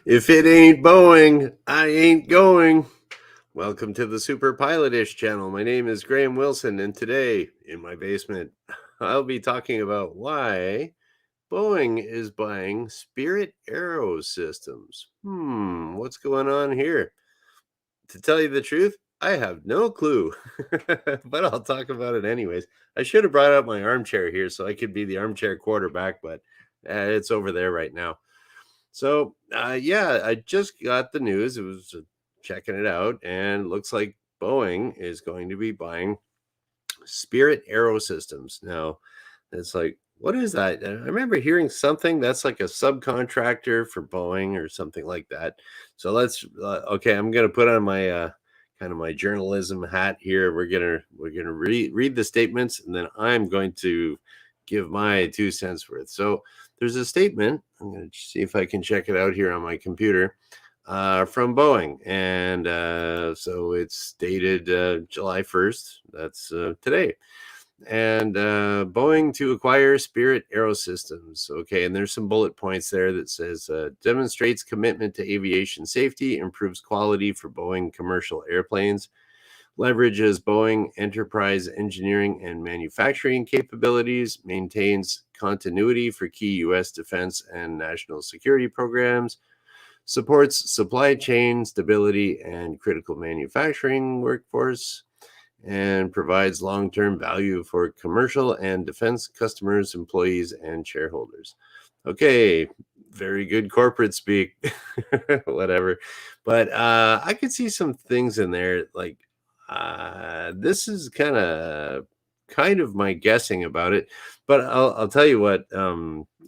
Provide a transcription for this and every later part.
If it ain't Boeing, I ain't going. Welcome to the Super Pilotish channel. My name is Graham Wilson, and today, in my basement, I'll be talking about why Boeing is buying Spirit AeroSystems. What's going on here? To tell you the truth, I have no clue, but I'll talk about it anyways. I should have brought out my armchair here so I could be the armchair quarterback, but it's over there right now. So, yeah, I just got the news. It was checking it out, and it looks like Boeing is going to be buying Spirit AeroSystems. Now, it's like, what is that? I remember hearing something that's like a subcontractor for Boeing or something like that. So okay, I'm gonna put on my kind of my journalism hat here. We're gonna read the statements, and then I'm going to give my 2 cents worth. So there's a statement. I'm gonna see if I can check it out here on my computer from Boeing, and so it's dated July 1st. That's today, and Boeing to acquire Spirit AeroSystems. Okay, and there's some bullet points there that says demonstrates commitment to aviation safety, improves quality for Boeing commercial airplanes, leverages Boeing enterprise engineering and manufacturing capabilities, maintains continuity for key U.S. defense and national security programs, supports supply chain stability and critical manufacturing workforce, and provides long-term value for commercial and defense customers, employees, and shareholders. Okay, very good corporate speak, whatever. But I could see some things in there like this is kind of my guessing about it, but I'll tell you what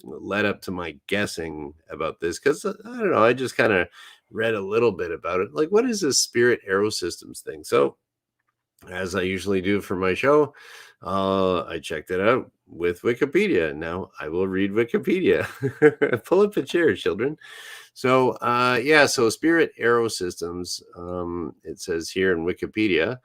led up to my guessing about this because I don't know, I just kind of read a little bit about it. Like, what is this Spirit AeroSystems thing? So as I usually do for my show, I checked it out with Wikipedia. Now I will read Wikipedia. Pull up a chair, children. So, yeah, so Spirit AeroSystems, it says here in Wikipedia,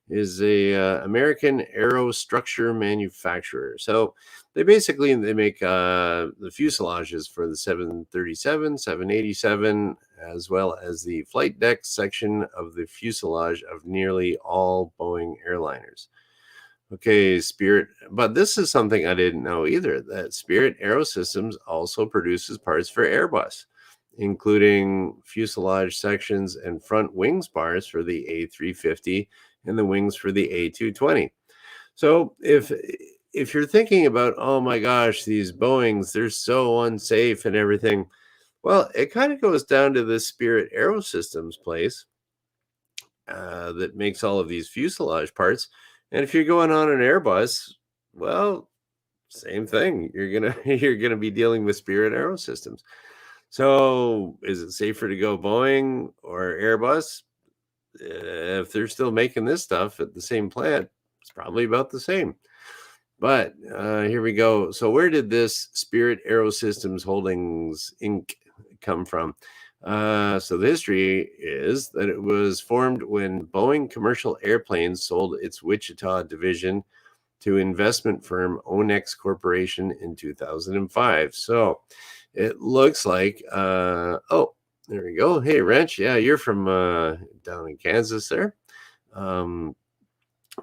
is a American aerostructure manufacturer. So they make the fuselages for the 737, 787, as well as the flight deck section of the fuselage of nearly all Boeing airliners. Okay, Spirit, but this is something I didn't know either, that Spirit AeroSystems also produces parts for Airbus, including fuselage sections and front wings bars for the A350 and the wings for the A220. So if you're thinking about, oh my gosh, these Boeings, they're so unsafe and everything, well, it kind of goes down to the Spirit AeroSystems place that makes all of these fuselage parts. And if you're going on an Airbus, well, same thing. You're gonna be dealing with Spirit AeroSystems. So, is it safer to go Boeing or Airbus? If they're still making this stuff at the same plant, it's probably about the same. But here we go. So, where did this Spirit AeroSystems Holdings Inc. come from? So, the history is that it was formed when Boeing Commercial Airplanes sold its Wichita division to investment firm Onex Corporation in 2005. So, it looks like, oh, there we go. Hey, Wrench. Yeah, you're from down in Kansas there. And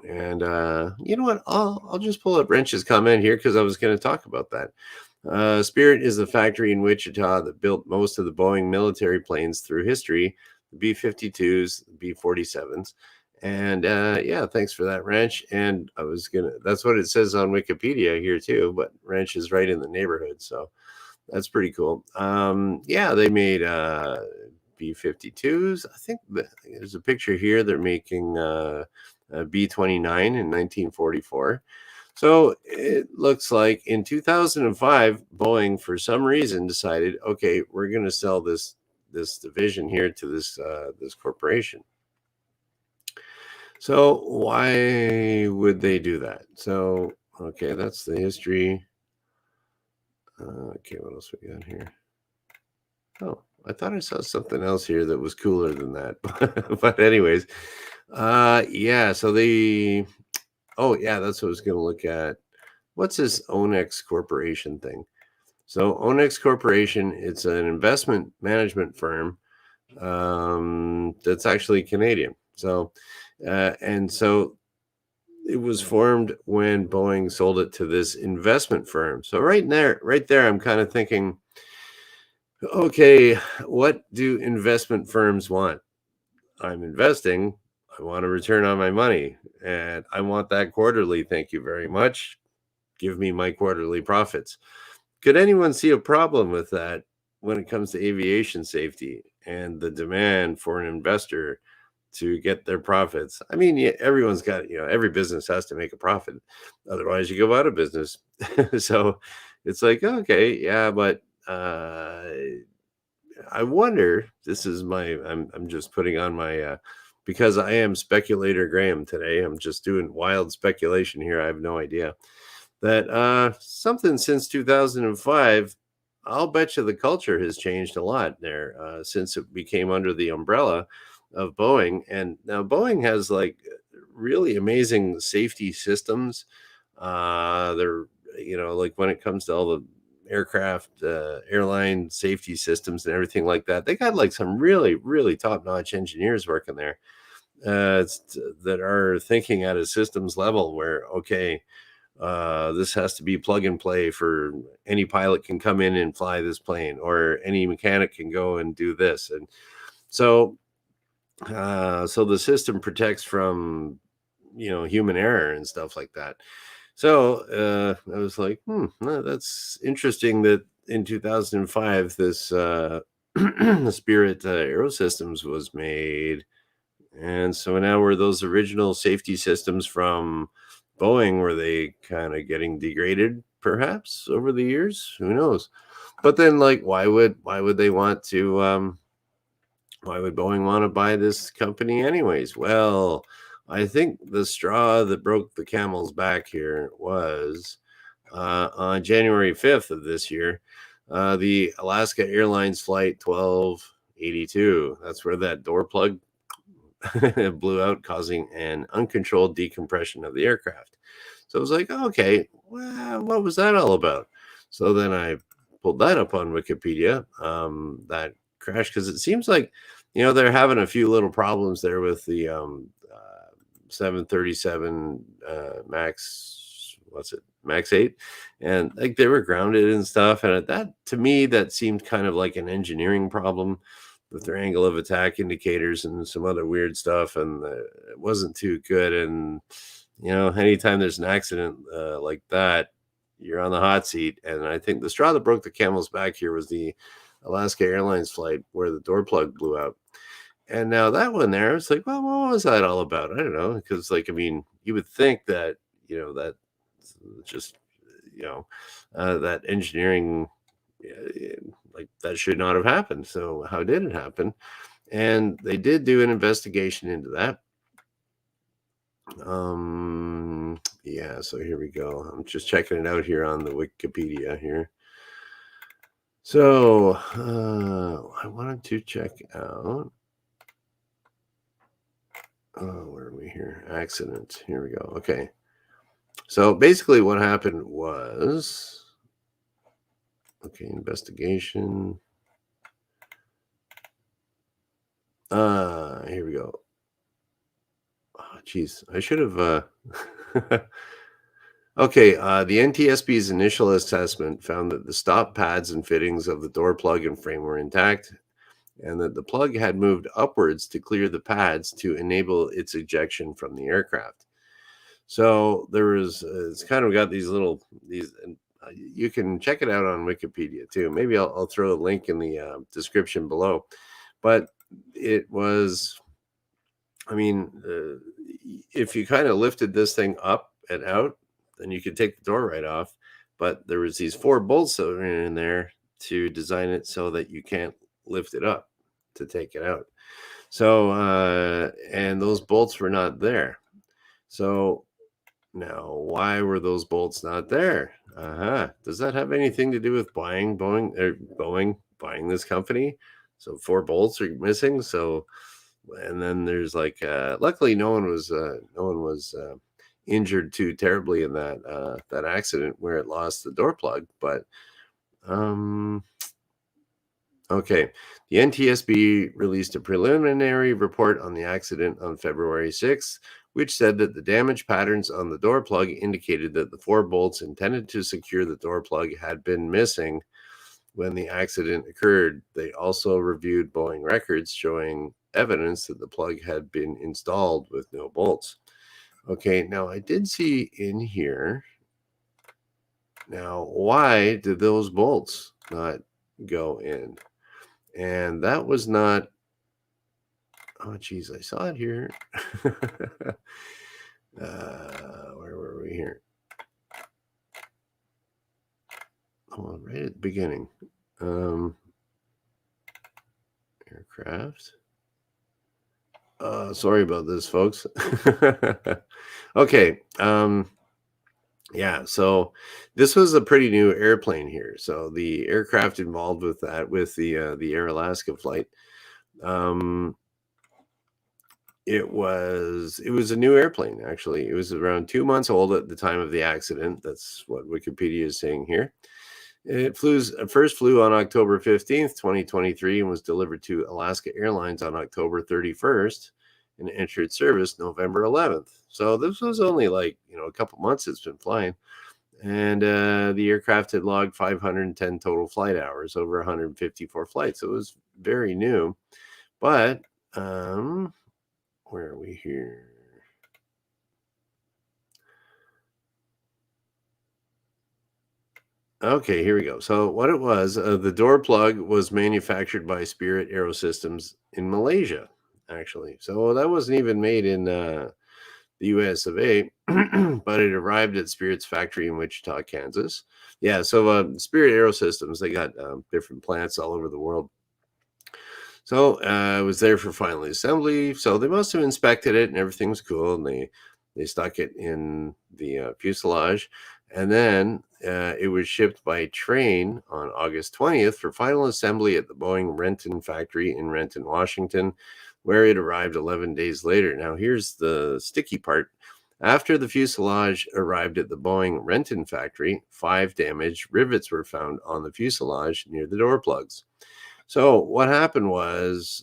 you know what? I'll just pull up Wrench's comment here because I was going to talk about that. Spirit is the factory in Wichita that built most of the Boeing military planes through history, the B-52s, the B-47s. And yeah, thanks for that, Wrench. And that's what it says on Wikipedia here too, but Wrench is right in the neighborhood. So that's pretty cool. Yeah, they made B-52s. I think there's a picture here. They're making B-29 in 1944. So it looks like in 2005, Boeing, for some reason, decided, okay, we're going to sell this division here to this corporation. So why would they do that? So okay, that's the history. Okay, what else we got here? Oh, I thought I saw something else here that was cooler than that. But anyways, yeah, so oh yeah, that's what I was going to look at. What's this Onex Corporation thing? So Onex Corporation, it's an investment management firm that's actually Canadian. So it was formed when Boeing sold it to this investment firm. So right there, I'm kind of thinking, okay, what do investment firms want? I'm investing. I want a return on my money, and I want that quarterly. Thank you very much. Give me my quarterly profits. Could anyone see a problem with that when it comes to aviation safety and the demand for an investor to get their profits? I mean, yeah, everyone's got, every business has to make a profit. Otherwise, you go out of business. So it's like, okay, yeah, but I wonder, this is I'm just putting on my, because I am speculator Graham today. I'm just doing wild speculation here. I have no idea that something since 2005. I'll bet you the culture has changed a lot there since it became under the umbrella of Boeing. And now Boeing has like really amazing safety systems. They're, like when it comes to all the aircraft, airline safety systems and everything like that, they got like some really, really top notch engineers working there that are thinking at a systems level where, okay, this has to be plug and play for any pilot can come in and fly this plane, or any mechanic can go and do this. And so, so the system protects from, human error and stuff like that. So I was like, that's interesting that in 2005, this Spirit AeroSystems was made. And so now were those original safety systems from Boeing, were they kind of getting degraded perhaps over the years? Who knows? But then like why would they want to why would Boeing want to buy this company anyways? Well, I think the straw that broke the camel's back here was on January 5th of this year, the Alaska Airlines flight 1282. That's where that door plug blew out, causing an uncontrolled decompression of the aircraft. So I was like, okay, well, what was that all about? So then I pulled that up on Wikipedia, that crash, because it seems like, they're having a few little problems there with the 737 Max, what's it, Max 8. And like they were grounded and stuff. And that, to me, that seemed kind of like an engineering problem with their angle of attack indicators and some other weird stuff, and it wasn't too good. And anytime there's an accident like that, you're on the hot seat. And I think the straw that broke the camel's back here was the Alaska Airlines flight where the door plug blew out. And now that one there, it's like, well, what was that all about? I don't know, because like, I mean, you would think that that just that engineering, like that should not have happened. So how did it happen? And they did do an investigation into that. Yeah, so here we go. I'm just checking it out here on the Wikipedia here. So I wanted to check out, where are we here? Accident. Here we go. Okay. So basically what happened was, okay, investigation. Here we go. Oh, geez, I should have. Okay, the NTSB's initial assessment found that the stop pads and fittings of the door plug and frame were intact, and that the plug had moved upwards to clear the pads to enable its ejection from the aircraft. So there was, it's kind of got these, and you can check it out on Wikipedia too. Maybe I'll throw a link in the description below. But it was, I mean, if you kind of lifted this thing up and out, then you could take the door right off. But there was these 4 bolts that were in there to design it so that you can't lift it up to take it out. So, and those bolts were not there. So now, why were those bolts not there? Does that have anything to do with Boeing buying this company? So 4 bolts are missing. So, and then there's like, luckily no one was injured too terribly in that accident where it lost the door plug. But Um, okay. The NTSB released a preliminary report on the accident on February 6th, which said that the damage patterns on the door plug indicated that the four bolts intended to secure the door plug had been missing when the accident occurred. They also reviewed Boeing records showing evidence that the plug had been installed with no bolts. Okay, now I did see in here. Now, why did those bolts not go in? And that was not, oh, geez, I saw it here. Where were we here? Oh, right at the beginning. Aircraft. Sorry about this, folks. Okay. Yeah, so this was a pretty new airplane here. So the aircraft involved with that, with the Air Alaska flight, um, it was a new airplane. Actually, it was around 2 months old at the time of the accident. That's what Wikipedia is saying here. It first flew on October 15th, 2023, and was delivered to Alaska Airlines on October 31st, and entered service November 11th. So this was only like a couple months it's been flying. And the aircraft had logged 510 total flight hours over 154 flights. So it was very new. But where are we here? Okay, here we go. So what it was, the door plug was manufactured by Spirit AeroSystems in Malaysia, actually. So that wasn't even made in the US of A, but it arrived at Spirit's factory in Wichita, Kansas. Yeah, so Spirit AeroSystems, they got different plants all over the world. So it was there for final assembly. So they must have inspected it and everything was cool. And they stuck it in the fuselage. And then it was shipped by train on August 20th for final assembly at the Boeing Renton factory in Renton, Washington, where it arrived 11 days later. Now, here's the sticky part. After the fuselage arrived at the Boeing Renton factory, 5 damaged rivets were found on the fuselage near the door plugs. So what happened was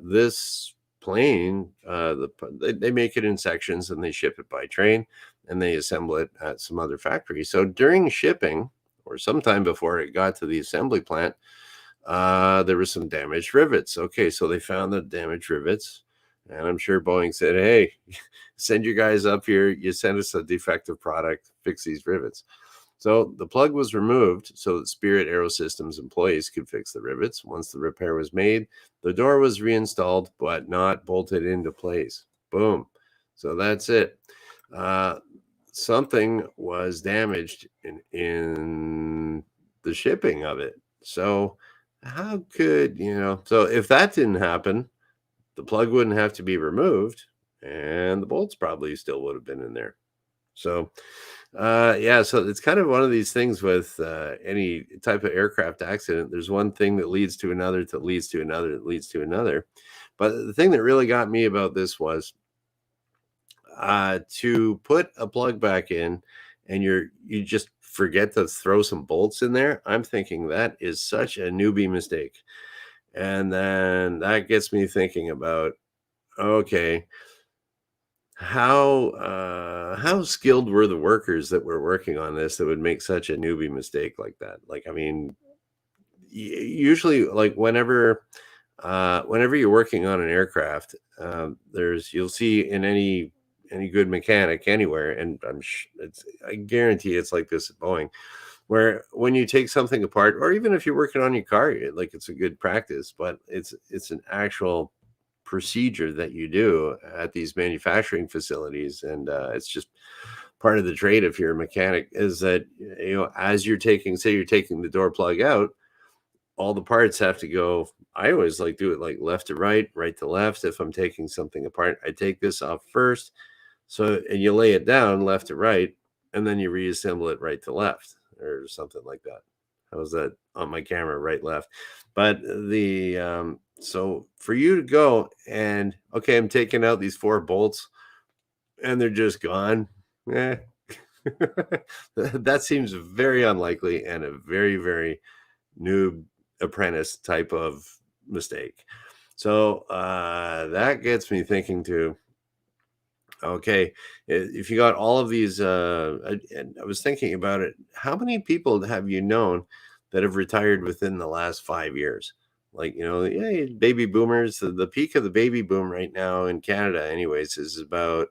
this plane, they make it in sections and they ship it by train and they assemble it at some other factory. So during shipping, or sometime before it got to the assembly plant, there were some damaged rivets. Okay, so they found the damaged rivets, and I'm sure Boeing said, "Hey, send you guys up here. You send us a defective product, fix these rivets." So the plug was removed so that Spirit AeroSystems employees could fix the rivets. Once the repair was made, the door was reinstalled but not bolted into place. Boom. So that's it. Uh, Something was damaged in the shipping of it. So how could, so if that didn't happen, the plug wouldn't have to be removed and the bolts probably still would have been in there. So yeah, so it's kind of one of these things with any type of aircraft accident. There's one thing that leads to another, that leads to another, that leads to another. But the thing that really got me about this was to put a plug back in, and you just forget to throw some bolts in there. I'm thinking that is such a newbie mistake, and then that gets me thinking about, okay, how skilled were the workers that were working on this that would make such a newbie mistake like that? Like, I mean, usually, like whenever you're working on an aircraft, you'll see in any good mechanic anywhere, and I guarantee it's like this at Boeing, where when you take something apart, or even if you're working on your car, like, it's a good practice, but it's an actual procedure that you do at these manufacturing facilities, and it's just part of the trade if you're a mechanic, is that as you're taking, say you're taking the door plug out, all the parts have to go. I always like do it like left to right, right to left. If I'm taking something apart, I take this off first, so, and you lay it down left to right, and then you reassemble it right to left, or something like that. How's that on my camera? Right, left. But so for you to go and, okay, I'm taking out these 4 bolts and they're just gone. Eh, That seems very unlikely and a very, very noob apprentice type of mistake. So that gets me thinking too. Okay, if you got all of these, and I was thinking about it. How many people have you known that have retired within the last 5 years? Like, yeah, baby boomers. The peak of the baby boom right now in Canada, anyways, is about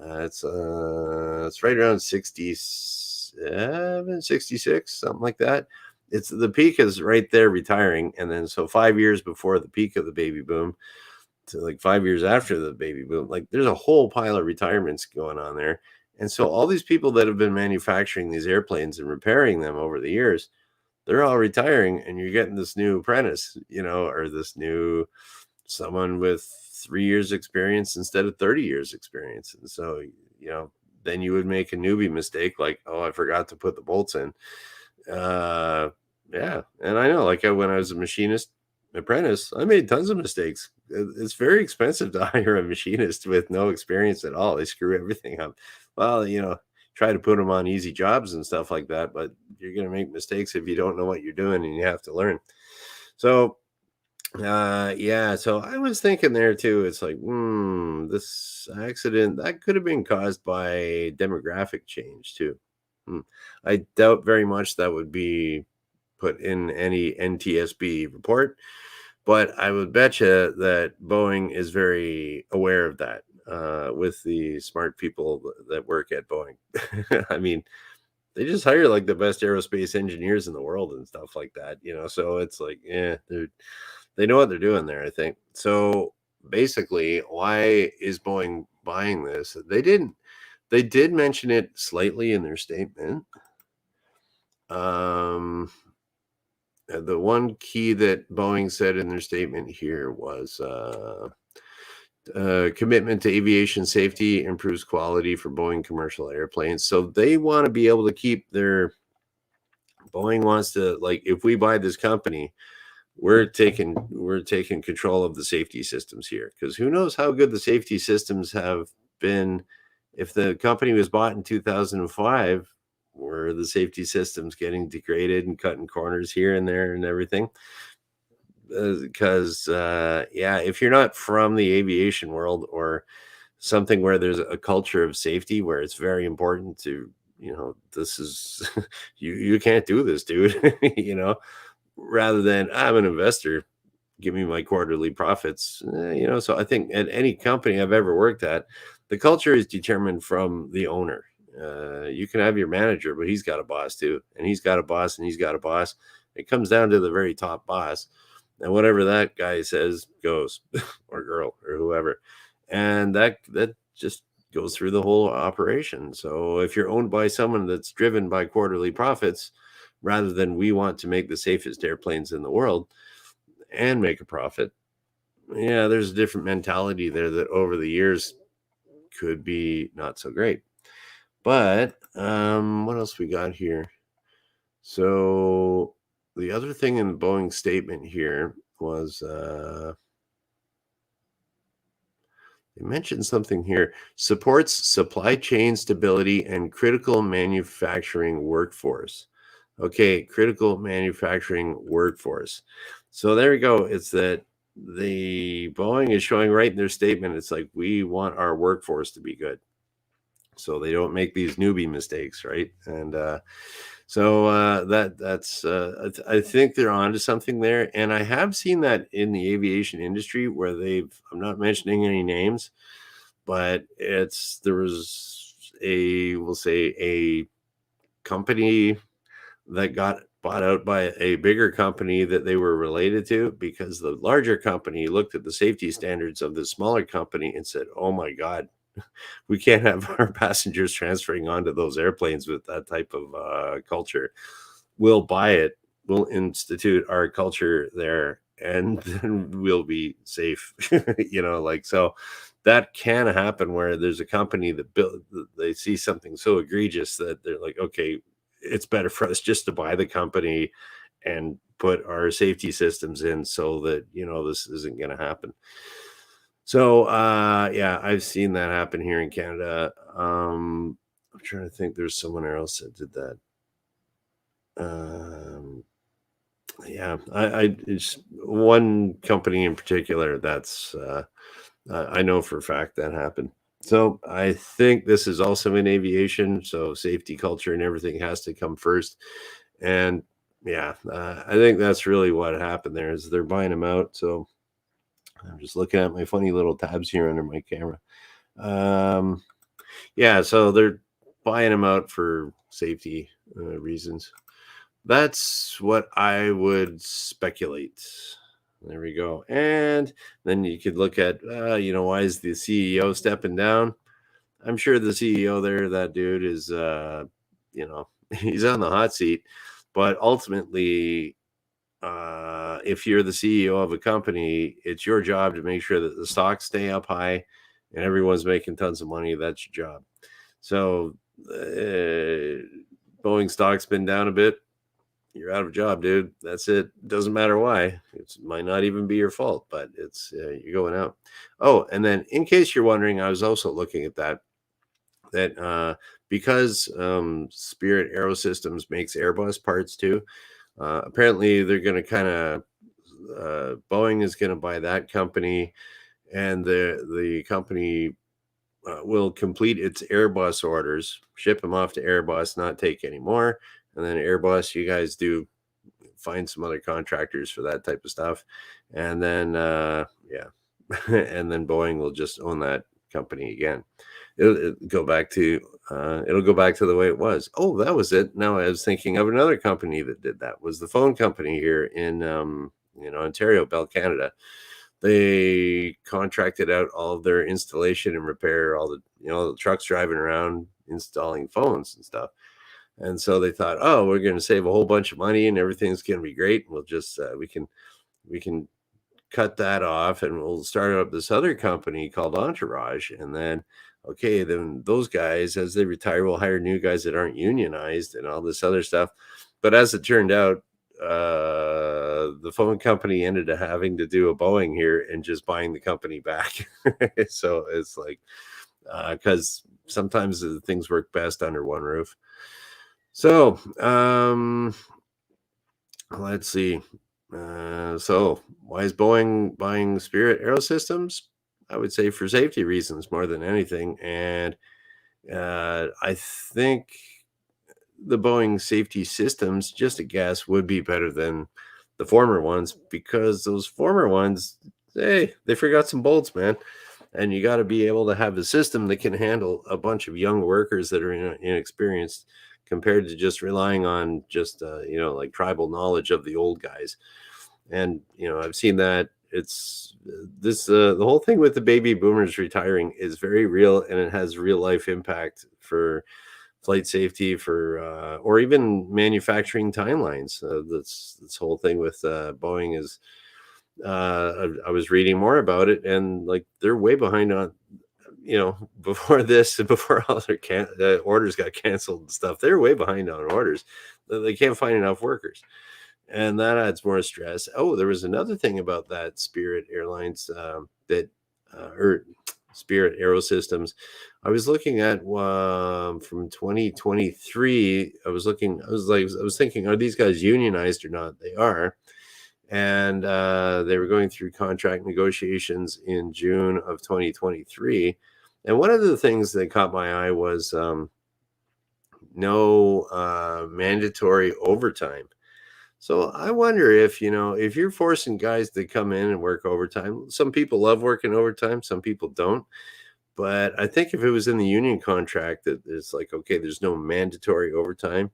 it's right around 67, 66, something like that. It's the peak is right there retiring, and then so 5 years before the peak of the baby boom to like 5 years after the baby boom, like there's a whole pile of retirements going on there. And so all these people that have been manufacturing these airplanes and repairing them over the years, they're all retiring, and you're getting this new apprentice, or this new someone with 3 years experience instead of 30 years experience. And so, then you would make a newbie mistake like, oh, I forgot to put the bolts in. Uh, yeah, and I know, like, when I was a machinist apprentice, I made tons of mistakes. It's very expensive to hire a machinist with no experience at all. They screw everything up. Well, try to put them on easy jobs and stuff like that, but you're going to make mistakes if you don't know what you're doing, and you have to learn. So, yeah, so I was thinking there too. It's like, this accident that could have been caused by demographic change too. Hmm. I doubt very much that would be put in any NTSB report, but I would bet you that Boeing is very aware of that, with the smart people that work at Boeing. I mean, they just hire like the best aerospace engineers in the world and stuff like that, So it's like, yeah, they know what they're doing there, I think. So basically, why is Boeing buying this? They didn't. They did mention it slightly in their statement. Um, the one key that Boeing said in their statement here was commitment to aviation safety improves quality for Boeing commercial airplanes. So they want to be able to keep their Boeing wants to, like, if we buy this company, we're taking control of the safety systems here, because who knows how good the safety systems have been. If the company was bought in 2005, were the safety systems getting degraded and cutting corners here and there and everything? Because yeah, if you're not from the aviation world or something where there's a culture of safety where it's very important to, this is you can't do this, dude. Rather than, I'm an investor, give me my quarterly profits. So I think at any company I've ever worked at, the culture is determined from the owner. You can have your manager, but he's got a boss too, and he's got a boss, and he's got a boss. It comes down to the very top boss, and whatever that guy says goes, or girl, or whoever, and that just goes through the whole operation. So if you're owned by someone that's driven by quarterly profits, rather than we want to make the safest airplanes in the world and make a profit, yeah, there's a different mentality there that over the years could be not so great. But what else we got here? So the other thing in the Boeing statement here was they mentioned something here: supports supply chain stability and critical manufacturing workforce. Okay, critical manufacturing workforce. So there we go. It's that the Boeing is showing right in their statement. It's like, we want our workforce to be good, so they don't make these newbie mistakes, right? And so I think they're onto something there. And I have seen that in the aviation industry where I'm not mentioning any names, but there was we'll say a company that got bought out by a bigger company that they were related to, because the larger company looked at the safety standards of the smaller company and said, oh my God, we can't have our passengers transferring onto those airplanes with that type of culture. We'll buy it, we'll institute our culture there, and then we'll be safe. Like, so that can happen where there's a company that they see something so egregious that they're like, okay, it's better for us just to buy the company and put our safety systems in so that, this isn't going to happen. So yeah, I've seen that happen here in Canada. I'm trying to think. There's someone else that did that. Um, yeah, it's one company in particular that's I know for a fact that happened. So I think this is also in aviation. So safety culture and everything has to come first. And yeah, I think that's really what happened there is they're buying them out. So I'm just looking at my funny little tabs here under my camera. Um, yeah, so they're buying them out for safety reasons. That's what I would speculate. There we go. And then you could look at, why is the CEO stepping down? I'm sure the CEO there, that dude is, he's on the hot seat. But ultimately, if you're the CEO of a company, it's your job to make sure that the stocks stay up high and everyone's making tons of money. That's your job. So, Boeing stock's been down a bit. You're out of a job, dude. That's it. Doesn't matter why. It might not even be your fault, but it's you're going out. Oh, and then in case you're wondering, I was also looking at that because Spirit AeroSystems makes Airbus parts too. Apparently, they're going to kind of Boeing is going to buy that company, and the company will complete its Airbus orders, ship them off to Airbus, not take any more, and then Airbus, you guys do find some other contractors for that type of stuff, and then yeah, and then Boeing will just own that company again. It'll go back to the way it was. Oh, that was it. Now I was thinking of another company that did that. Was the phone company here in Ontario, Bell Canada. They contracted out all of their installation and repair, all the trucks driving around installing phones and stuff. And so they thought, oh, we're going to save a whole bunch of money and everything's going to be great. We'll just we can cut that off and we'll start up this other company called Entourage. And then, okay, then those guys, as they retire, will hire new guys that aren't unionized and all this other stuff. But as it turned out, the phone company ended up having to do a Boeing here and just buying the company back. So it's like, because sometimes things work best under one roof. So, let's see. So why is Boeing buying Spirit AeroSystems? I would say for safety reasons more than anything. And I think the Boeing safety systems, just a guess, would be better than the former ones because those former ones, hey, they forgot some bolts, man. And you got to be able to have a system that can handle a bunch of young workers that are inexperienced compared to just relying on just like tribal knowledge of the old guys. And I've seen that it's this the whole thing with the baby boomers retiring is very real, and it has real life impact for flight safety, for or even manufacturing timelines. This whole thing with Boeing is I was reading more about it, and like they're way behind on before this, before all their orders got canceled and stuff. They're way behind on orders. They can't find enough workers, and that adds more stress. Oh, there was another thing about that Spirit Airlines or Spirit AeroSystems. I was looking at from 2023. I was thinking, are these guys unionized or not? They are, and they were going through contract negotiations in June of 2023. And one of the things that caught my eye was no mandatory overtime. So I wonder if if you're forcing guys to come in and work overtime. Some people love working overtime, some people don't. But I think if it was in the union contract that it's like, okay, there's no mandatory overtime.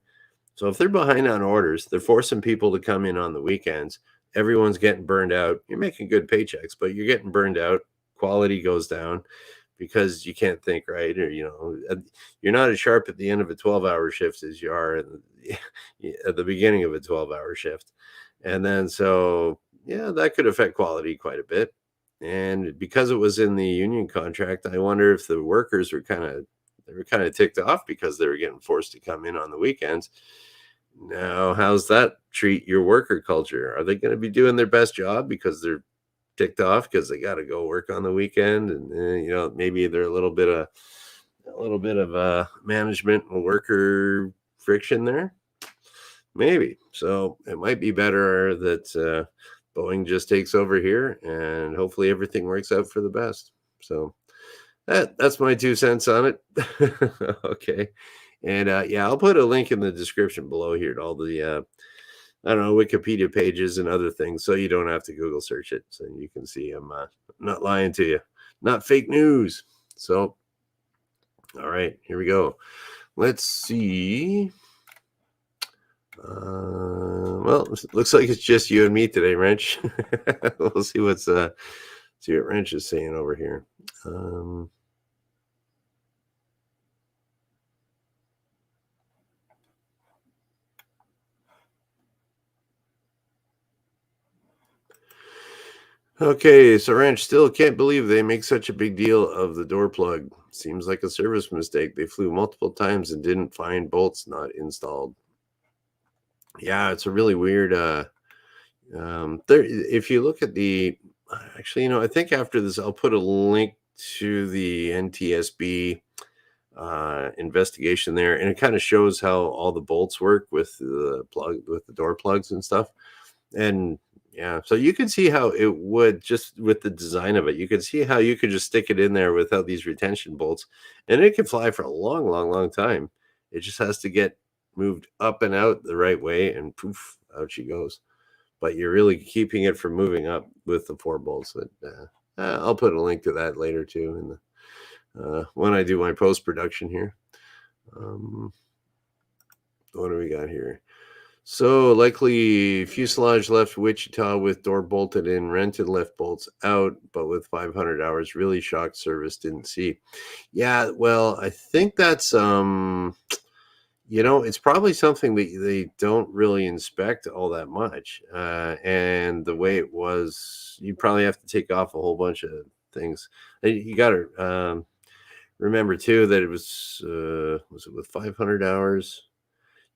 So if they're behind on orders, they're forcing people to come in on the weekends. Everyone's getting burned out. You're making good paychecks, but you're getting burned out. Quality goes down because you can't think right, or you're not as sharp at the end of a 12-hour shift as you are at the beginning of a 12-hour shift. And then so yeah, that could affect quality quite a bit. And because it was in the union contract, I wonder if the workers were kind of ticked off because they were getting forced to come in on the weekends. Now, how's that treat your worker culture? Are they going to be doing their best job because they're ticked off because they got to go work on the weekend? And maybe they're a little bit of A little bit of management and worker friction there. Maybe. So it might be better that Boeing just takes over here and hopefully everything works out for the best. So that's my 2 cents on it. Okay. And yeah, I'll put a link in the description below here to all the I don't know, Wikipedia pages and other things, so you don't have to Google search it. So you can see I'm not lying to you, not fake news. So, all right, here we go. Let's see. Well, looks like it's just you and me today, Wrench. We'll see see what Wrench is saying over here. Okay, so Wrench still can't believe they make such a big deal of the door plug. Seems like a service mistake. They flew multiple times and didn't find bolts not installed. Yeah, it's a really weird. There, if you look at the, actually, I think after this, I'll put a link to the NTSB investigation there, and it kind of shows how all the bolts work with the door plugs and stuff. And yeah, so you can see how it would just with the design of it. You can see how you could just stick it in there without these retention bolts, and it can fly for a long, long, long time. It just has to get moved up and out the right way, and poof, out she goes. But you're really keeping it from moving up with the 4 bolts. I'll put a link to that later too in the when I do my post production here. What do we got here? So likely fuselage left Wichita with door bolted in, rented left bolts out, but with 500 hours. Really shocked service didn't see. Yeah, well, I think that's it's probably something that they don't really inspect all that much. And the way it was, you probably have to take off a whole bunch of things. And you got to remember too that it was it with 500 hours?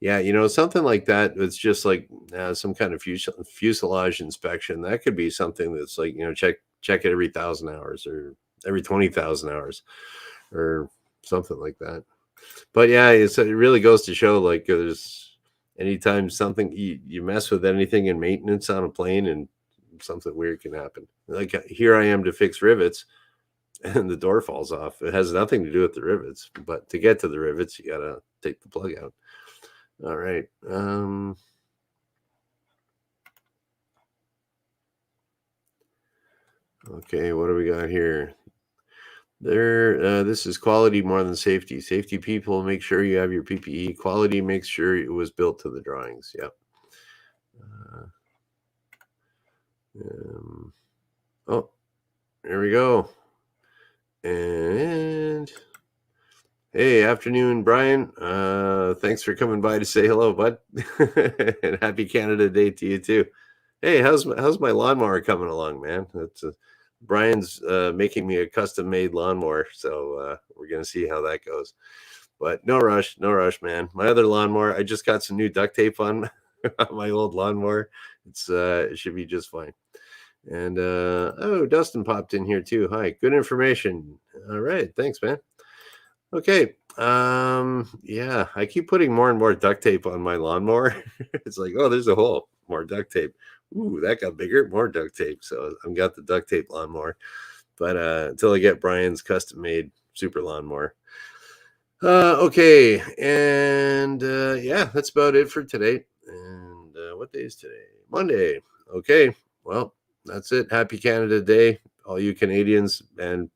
Yeah, something like that. It's just like some kind of fuselage inspection. That could be something that's like, check it every 1,000 hours or every 20,000 hours or something like that. But yeah, it really goes to show like there's anytime something you mess with anything in maintenance on a plane and something weird can happen. Like here I am to fix rivets and the door falls off. It has nothing to do with the rivets, but to get to the rivets, you got to take the plug out. All right. Okay, what do we got here? This is quality more than safety. Safety people make sure you have your PPE. Quality makes sure it was built to the drawings. Yep. Oh, there we go. And hey, afternoon, Brian. Thanks for coming by to say hello, bud. And happy Canada Day to you too. Hey, how's my lawnmower coming along, man? Brian's making me a custom made lawnmower, so we're gonna see how that goes. But no rush, man. My other lawnmower, I just got some new duct tape on my old lawnmower. It should be just fine. And oh, Dustin popped in here too. Hi, good information. All right, thanks, man. Okay. Yeah, I keep putting more and more duct tape on my lawnmower. It's like, oh, there's a hole, more duct tape. Ooh, that got bigger, more duct tape. So I've got the duct tape lawnmower. But until I get Brian's custom made super lawnmower. Okay, and yeah, that's about it for today. And what day is today? Monday. Okay, well, that's it. Happy Canada Day, all you Canadians, and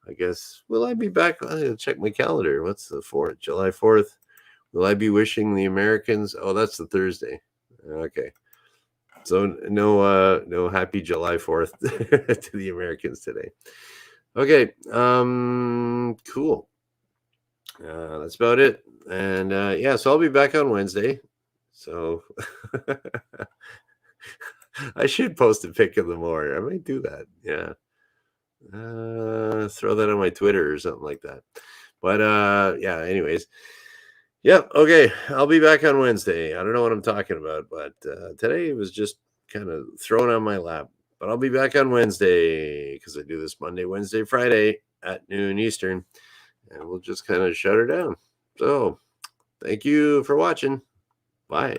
I guess, will I be back? I gotta check my calendar. What's the 4th? July 4th. Will I be wishing the Americans? Oh, that's the Thursday. Okay. So no happy July 4th to the Americans today. Okay. Cool. That's about it. And yeah, so I'll be back on Wednesday. So I should post a pic of the more. I might do that. Yeah. Throw that on my Twitter or something like that. But yeah, anyways. Yep. Okay. I'll be back on Wednesday. I don't know what I'm talking about, but today was just kind of thrown on my lap. But I'll be back on Wednesday because I do this Monday, Wednesday, Friday at noon Eastern. and we'll just kind of shut her down. So thank you for watching. Bye.